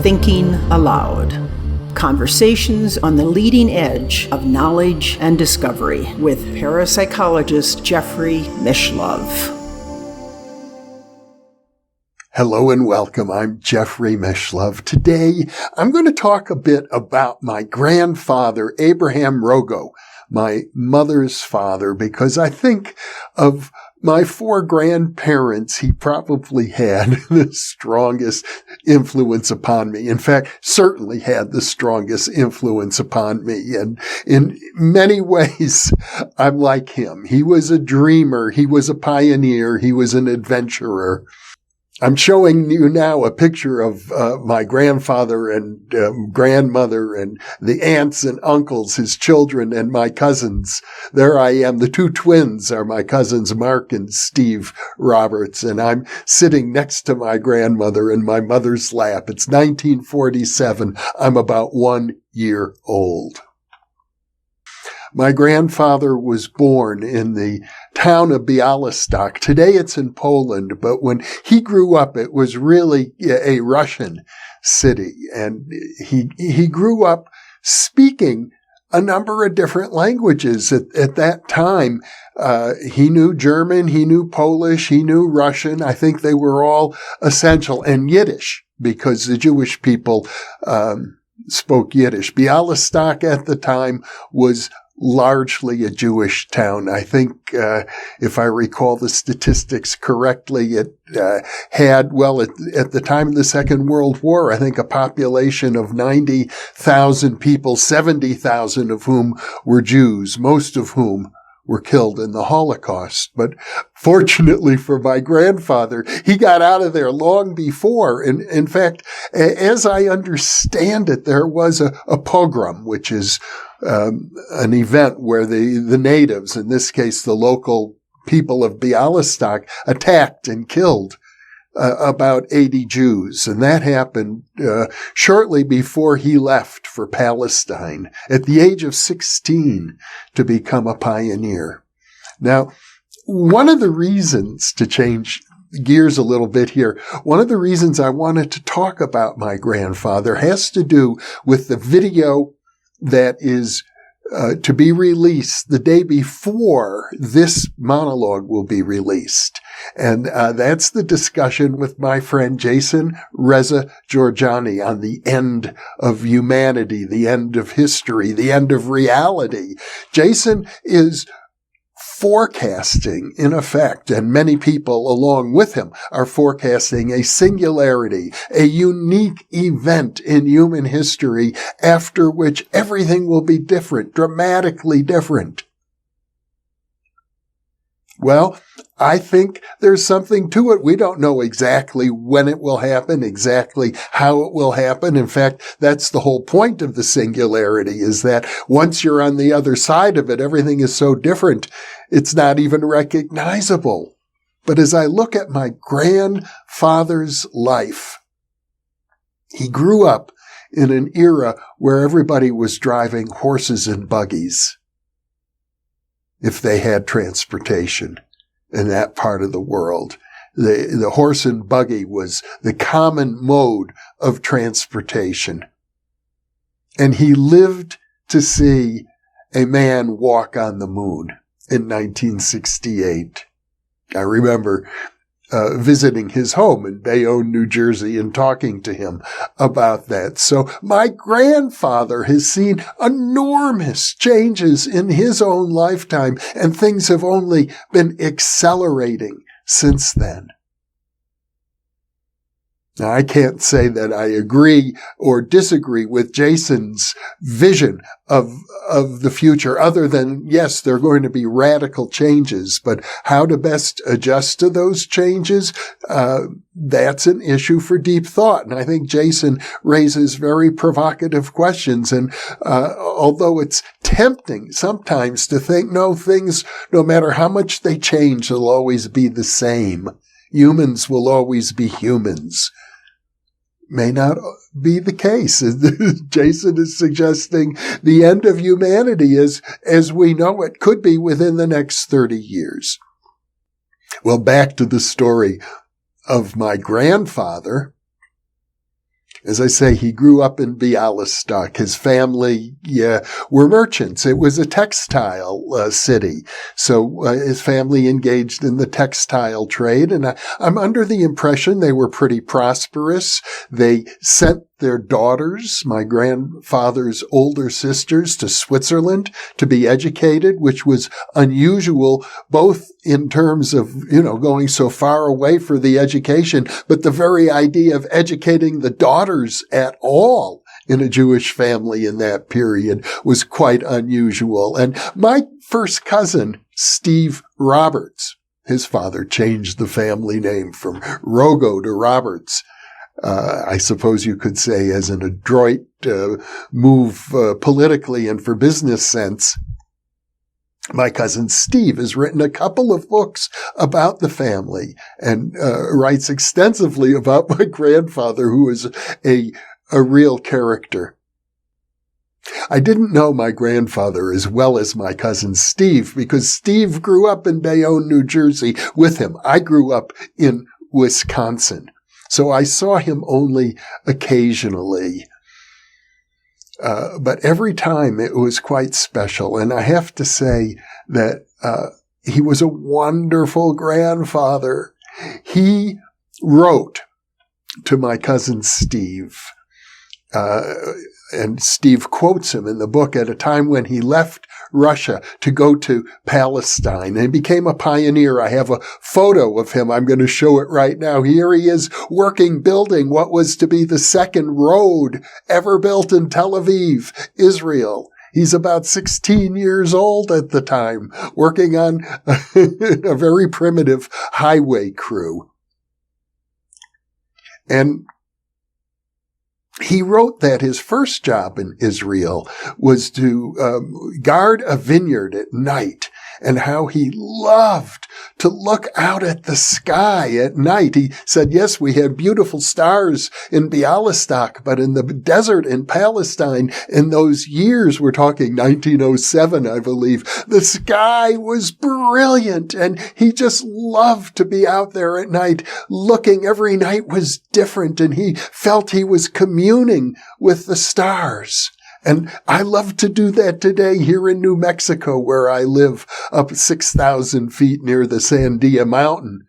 Thinking Aloud. Conversations on the leading edge of knowledge and discovery with parapsychologist Jeffrey Mishlove. Hello and welcome. I'm Jeffrey Mishlove. Today, I'm going to talk a bit about my grandfather, Abraham Rogow, my mother's father, because I think of my four grandparents, he probably had the strongest influence upon me. In fact, certainly had the strongest influence upon me. And in many ways, I'm like him. He was a dreamer. He was a pioneer. He was an adventurer. I'm showing you now a picture of my grandfather and grandmother and the aunts and uncles, his children, and my cousins. There I am. The two twins are my cousins, Mark and Steve Roberts, and I'm sitting next to my grandmother in my mother's lap. It's 1947. I'm about 1 year old. My grandfather was born in the town of Białystok. Today it's in Poland, but when he grew up, it was really a Russian city. And he grew up speaking a number of different languages. At that time, he knew German, he knew Polish, he knew Russian. I think they were all essential. And Yiddish, because the Jewish people spoke Yiddish. Białystok at the time was largely a Jewish town. I think, if I recall the statistics correctly, it had, at the time of the Second World War, I think a population of 90,000 people, 70,000 of whom were Jews, most of whom were killed in the Holocaust. But fortunately for my grandfather, he got out of there long before. And in fact, as I understand it, there was a pogrom, which is an event where the natives, in this case the local people of Białystok, attacked and killed about 80 Jews. And that happened shortly before he left for Palestine at the age of 16 to become a pioneer. Now, one of the reasons, to change gears a little bit here, one of the reasons I wanted to talk about my grandfather has to do with the video that is to be released the day before this monologue will be released. And that's the discussion with my friend Jason Reza Georgiani on the end of humanity, the end of history, the end of reality. Jason is forecasting, in effect, and many people along with him are forecasting a singularity, a unique event in human history after which everything will be different, dramatically different. Well, I think there's something to it. We don't know exactly when it will happen, exactly how it will happen. In fact, that's the whole point of the singularity, is that once you're on the other side of it, everything is so different, it's not even recognizable. But as I look at my grandfather's life, he grew up in an era where everybody was driving horses and buggies, if they had transportation in that part of the world. The horse and buggy was the common mode of transportation. And he lived to see a man walk on the moon in 1968. I remember visiting his home in Bayonne, New Jersey, and talking to him about that. So my grandfather has seen enormous changes in his own lifetime, and things have only been accelerating since then. Now, I can't say that I agree or disagree with Jason's vision of the future, other than, yes, there are going to be radical changes, but how to best adjust to those changes, that's an issue for deep thought. And I think Jason raises very provocative questions. And although it's tempting sometimes to think, no, things, no matter how much they change, will always be the same. Humans will always be humans. May not be the case. Jason is suggesting the end of humanity as we know it could be within the next 30 years. Well, back to the story of my grandfather. As I say, he grew up in Bialystok. His family were merchants. It was a textile city. So his family engaged in the textile trade. And I'm under the impression they were pretty prosperous. They sent their daughters, my grandfather's older sisters, to Switzerland to be educated, which was unusual, both in terms of, going so far away for the education, but the very idea of educating the daughters at all in a Jewish family in that period was quite unusual. And my first cousin, Steve Roberts, his father changed the family name from Rogow to Roberts. I suppose you could say as an adroit move politically and for business sense. My cousin Steve has written a couple of books about the family and writes extensively about my grandfather, who is a real character. I didn't know my grandfather as well as my cousin Steve because Steve grew up in Bayonne, New Jersey with him. I grew up in Wisconsin. So I saw him only occasionally. But every time it was quite special. And I have to say that he was a wonderful grandfather. He wrote to my cousin Steve, and Steve quotes him in the book, at a time when he left Russia to go to Palestine and became a pioneer. I have a photo of him. I'm going to show it right now. Here he is building what was to be the second road ever built in Tel Aviv, Israel. He's about 16 years old at the time, working on a very primitive highway crew. And he wrote that his first job in Israel was to guard a vineyard at night, and how he loved to look out at the sky at night. He said, yes, we had beautiful stars in Bialystok, but in the desert in Palestine in those years, we're talking 1907, I believe, the sky was brilliant, and he just loved to be out there at night looking. Every night was different, and he felt he was communing with the stars. And I love to do that today here in New Mexico, where I live up 6,000 feet near the Sandia Mountain,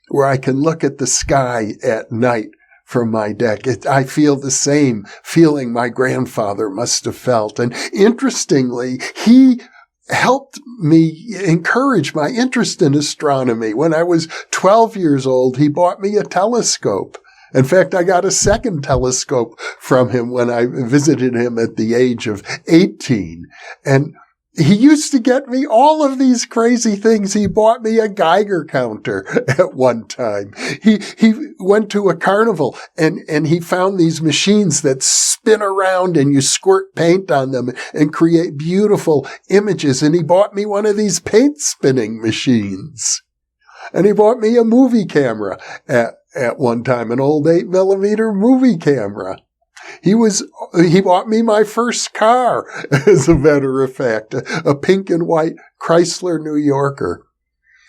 where I can look at the sky at night from my deck. I feel the same feeling my grandfather must have felt. And interestingly, he helped me encourage my interest in astronomy. When I was 12 years old, he bought me a telescope. In fact, I got a second telescope from him when I visited him at the age of 18. And he used to get me all of these crazy things. He bought me a Geiger counter at one time. He went to a carnival and he found these machines that spin around and you squirt paint on them and create beautiful images. And he bought me one of these paint spinning machines. And he bought me a movie camera at one time, an old 8mm movie camera. He bought me my first car, as a matter of fact, a pink and white Chrysler New Yorker.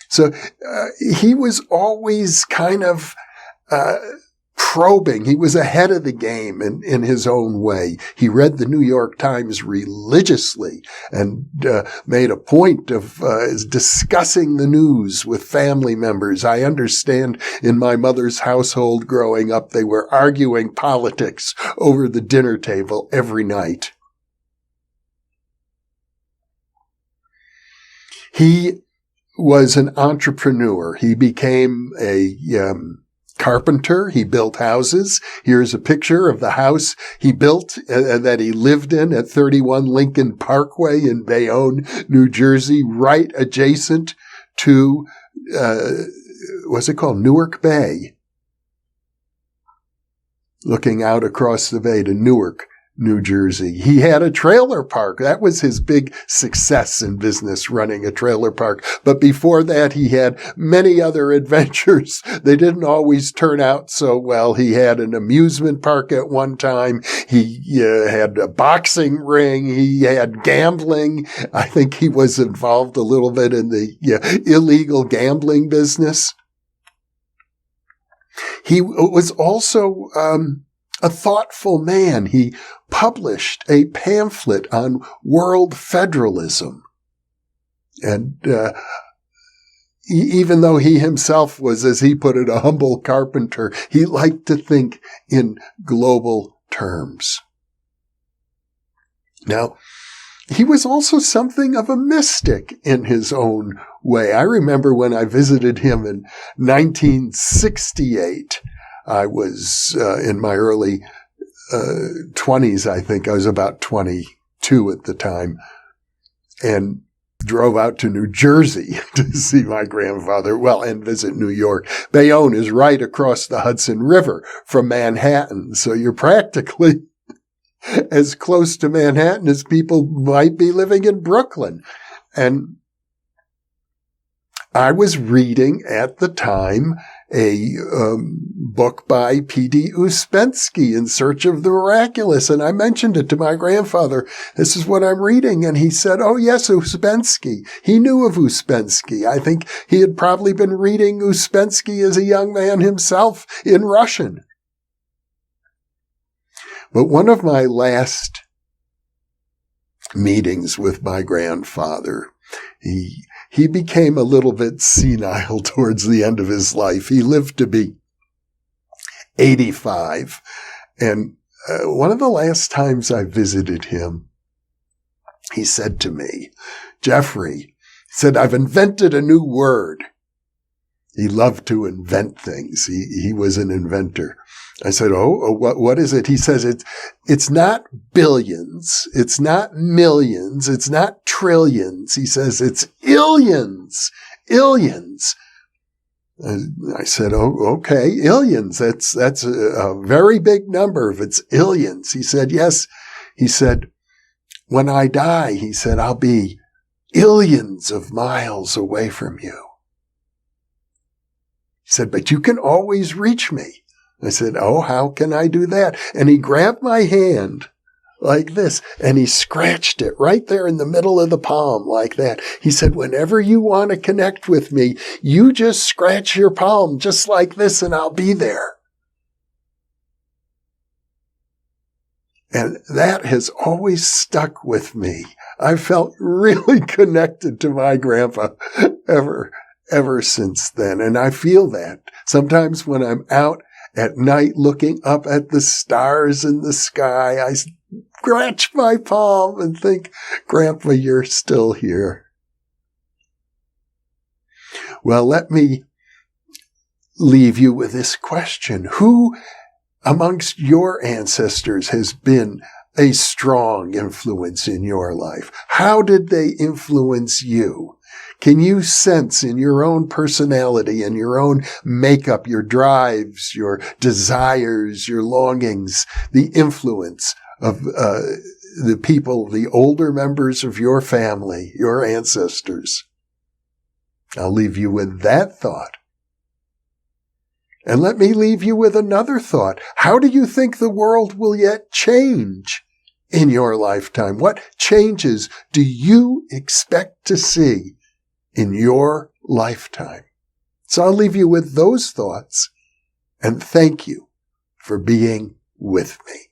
So he was always kind of probing. He was ahead of the game in his own way. He read the New York Times religiously and made a point of discussing the news with family members. I understand in my mother's household growing up, they were arguing politics over the dinner table every night. He was an entrepreneur. He became a carpenter. He built houses. Here's a picture of the house he built that he lived in at 31 Lincoln Parkway in Bayonne, New Jersey, right adjacent to, what's it called? Newark Bay. Looking out across the bay to Newark, New Jersey. He had a trailer park. That was his big success in business, running a trailer park. But before that, he had many other adventures. They didn't always turn out so well. He had an amusement park at one time. He had a boxing ring. He had gambling. I think he was involved a little bit in the illegal gambling business. He was also a thoughtful man. He published a pamphlet on world federalism. And even though he himself was, as he put it, a humble carpenter, he liked to think in global terms. Now, he was also something of a mystic in his own way. I remember when I visited him in 1968, I was in my early 20s, I think. I was about 22 at the time, and drove out to New Jersey to see my grandfather, and visit New York. Bayonne is right across the Hudson River from Manhattan, so you're practically as close to Manhattan as people might be living in Brooklyn. And I was reading at the time a book by P.D. Ouspensky, In Search of the Miraculous. And I mentioned it to my grandfather. This is what I'm reading. And he said, oh, yes, Ouspensky. He knew of Ouspensky. I think he had probably been reading Ouspensky as a young man himself in Russian. But one of my last meetings with my grandfather, he became a little bit senile towards the end of his life. He lived to be 85. And one of the last times I visited him, he said to me, Jeffrey, he said, I've invented a new word. He loved to invent things. He was an inventor. I said, what is it? He says, it's not billions. It's not millions. It's not trillions. He says, it's illions. I said, okay, illions. That's a very big number if it's illions. He said, yes. He said, when I die, he said, I'll be illions of miles away from you. He said, but you can always reach me. I said, how can I do that? And he grabbed my hand like this, and he scratched it right there in the middle of the palm like that. He said, whenever you want to connect with me, you just scratch your palm just like this, and I'll be there. And that has always stuck with me. I felt really connected to my grandpa ever since then. And I feel that sometimes when I'm out at night looking up at the stars in the sky, I scratch my palm and think, Grandpa, you're still here. Well, let me leave you with this question. Who amongst your ancestors has been a strong influence in your life? How did they influence you? Can you sense in your own personality and your own makeup, your drives, your desires, your longings, the influence of the people, the older members of your family, your ancestors? I'll leave you with that thought. And let me leave you with another thought. How do you think the world will yet change in your lifetime? What changes do you expect to see in your lifetime? So I'll leave you with those thoughts, and thank you for being with me.